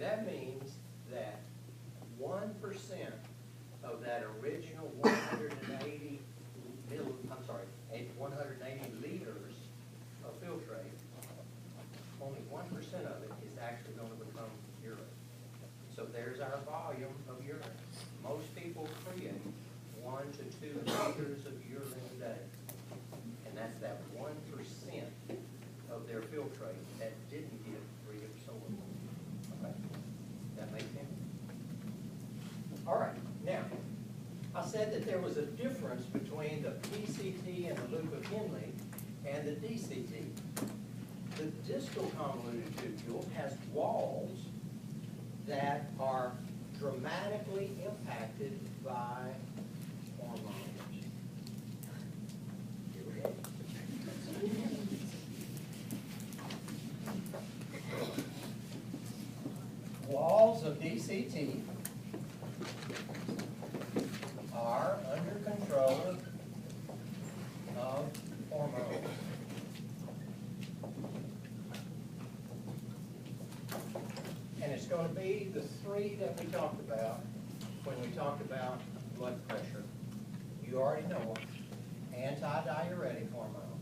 And that means that 1% of that original 180 liters of filtrate, only 1% of it is actually going to become urine. So there's our volume of urine. Most people create 1 to 2 liters of urine a day. And that's that 1% of their filtrate that didn't get reabsorbed. Okay? That makes sense? All right. Now, I said that there was a difference between the PCT and the loop of Henle and the DCT. The distal convoluted tubule has walls that are dramatically impacted by hormones. Here we go. Walls of DCT are under control of hormones. And it's going to be the three that we talked about when we talked about blood pressure. You already know them. Antidiuretic hormone.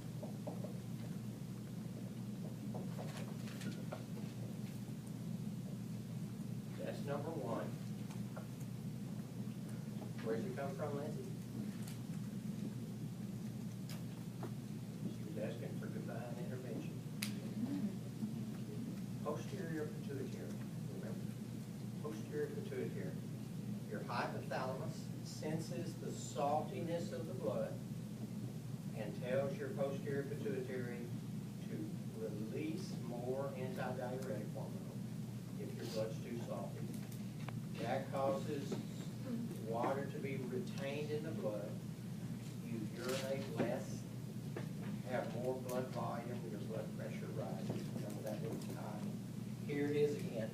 That's number one. Where'd you come from, Lindsay? She was asking for divine intervention. Posterior pituitary, remember? Posterior pituitary. Your hypothalamus senses the saltiness of the blood and tells your posterior pituitary to release more antidiuretic hormone if your blood's too salty. That causes water to be retained in the blood. You urinate less, have more blood volume, your blood pressure rises. Remember that little time. Here it is again.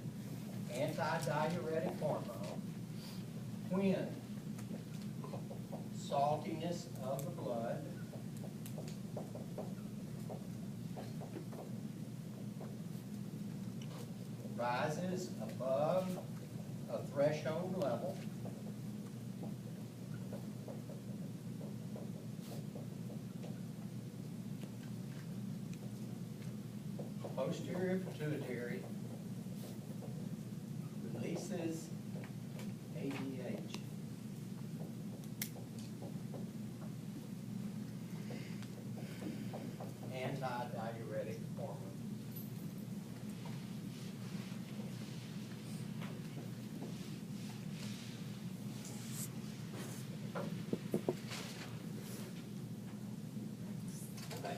Antidiuretic hormone. When saltiness of the blood rises above a threshold level, posterior pituitary releases ADH. Antidiuretic hormone. Okay.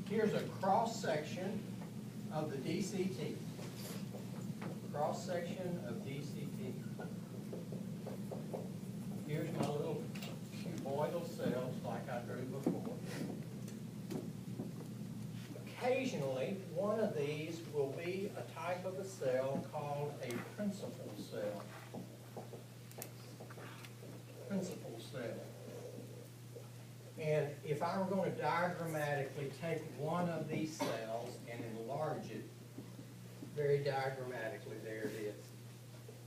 Here's a cross section of the DCT. Cross section of DCT. Here's my little cuboidal cells like I drew before. Occasionally, one of these will be a type of a cell called a principal cell. Principal cell. And if I were going to diagrammatically take one of these cells and enlarge it, very diagrammatically, there it is.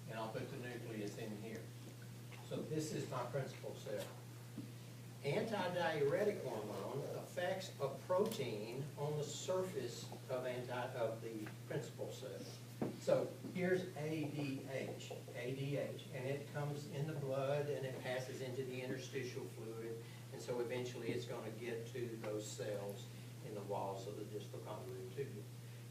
And I'll put the nucleus in here. So this is my principal cell. Antidiuretic hormone affects a protein on the surface of the principal cell. So here's ADH, and it comes in the blood and it passes into the interstitial fluid, and so eventually it's going to get to those cells in the walls of the distal convoluted tubule.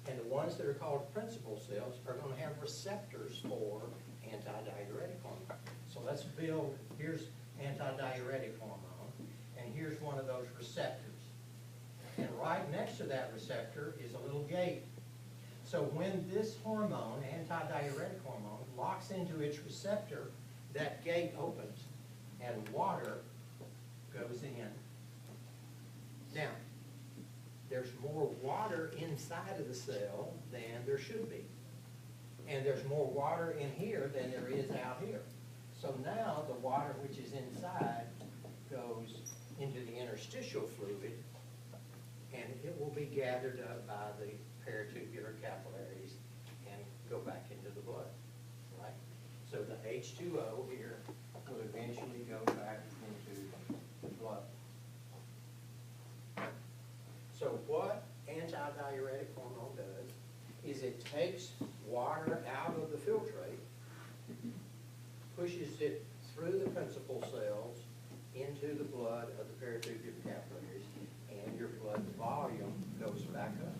And the ones that are called principal cells are going to have receptors for antidiuretic hormone. So let's build, here's antidiuretic hormone, and here's one of those receptors. And right next to that receptor is a little gate. So when this hormone, antidiuretic hormone, locks into its receptor, that gate opens and water goes in. Now, there's more water inside of the cell than there should be. And there's more water in here than there is out here. So now the water which is inside goes into the interstitial fluid, and it will be gathered up by the peritubular capillaries and go back into the blood, right? So the H2O here will eventually go back into the blood. So what antidiuretic hormone does is it takes water out of the filtrate, pushes it through the principal cells into the blood of the peritubular capillaries, and your blood volume goes back up.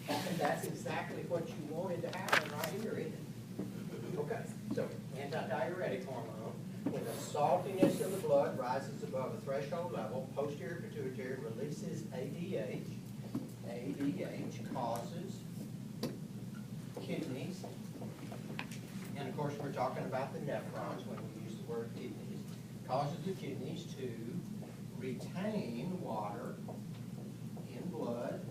And that's exactly what you wanted to happen right here, isn't it? Okay, so antidiuretic hormone, when the saltiness of the blood rises above a threshold level, posterior pituitary releases ADH. ADH causes kidneys, and of course we're talking about the nephrons when we use the word kidneys, causes the kidneys to retain water in blood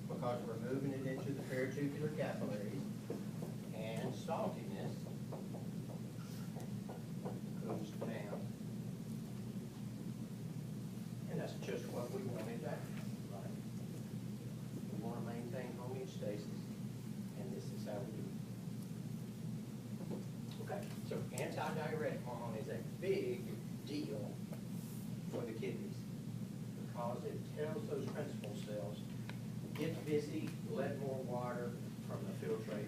because we're moving it into the peritubular capillaries, and saltiness goes down. And that's just what we wanted to happen, right? We want to maintain homeostasis, and this is how we do it. Okay, so antidiuretic hormone is a big deal for the kidneys because it tells those principal cells, get busy, let more water from the filtrate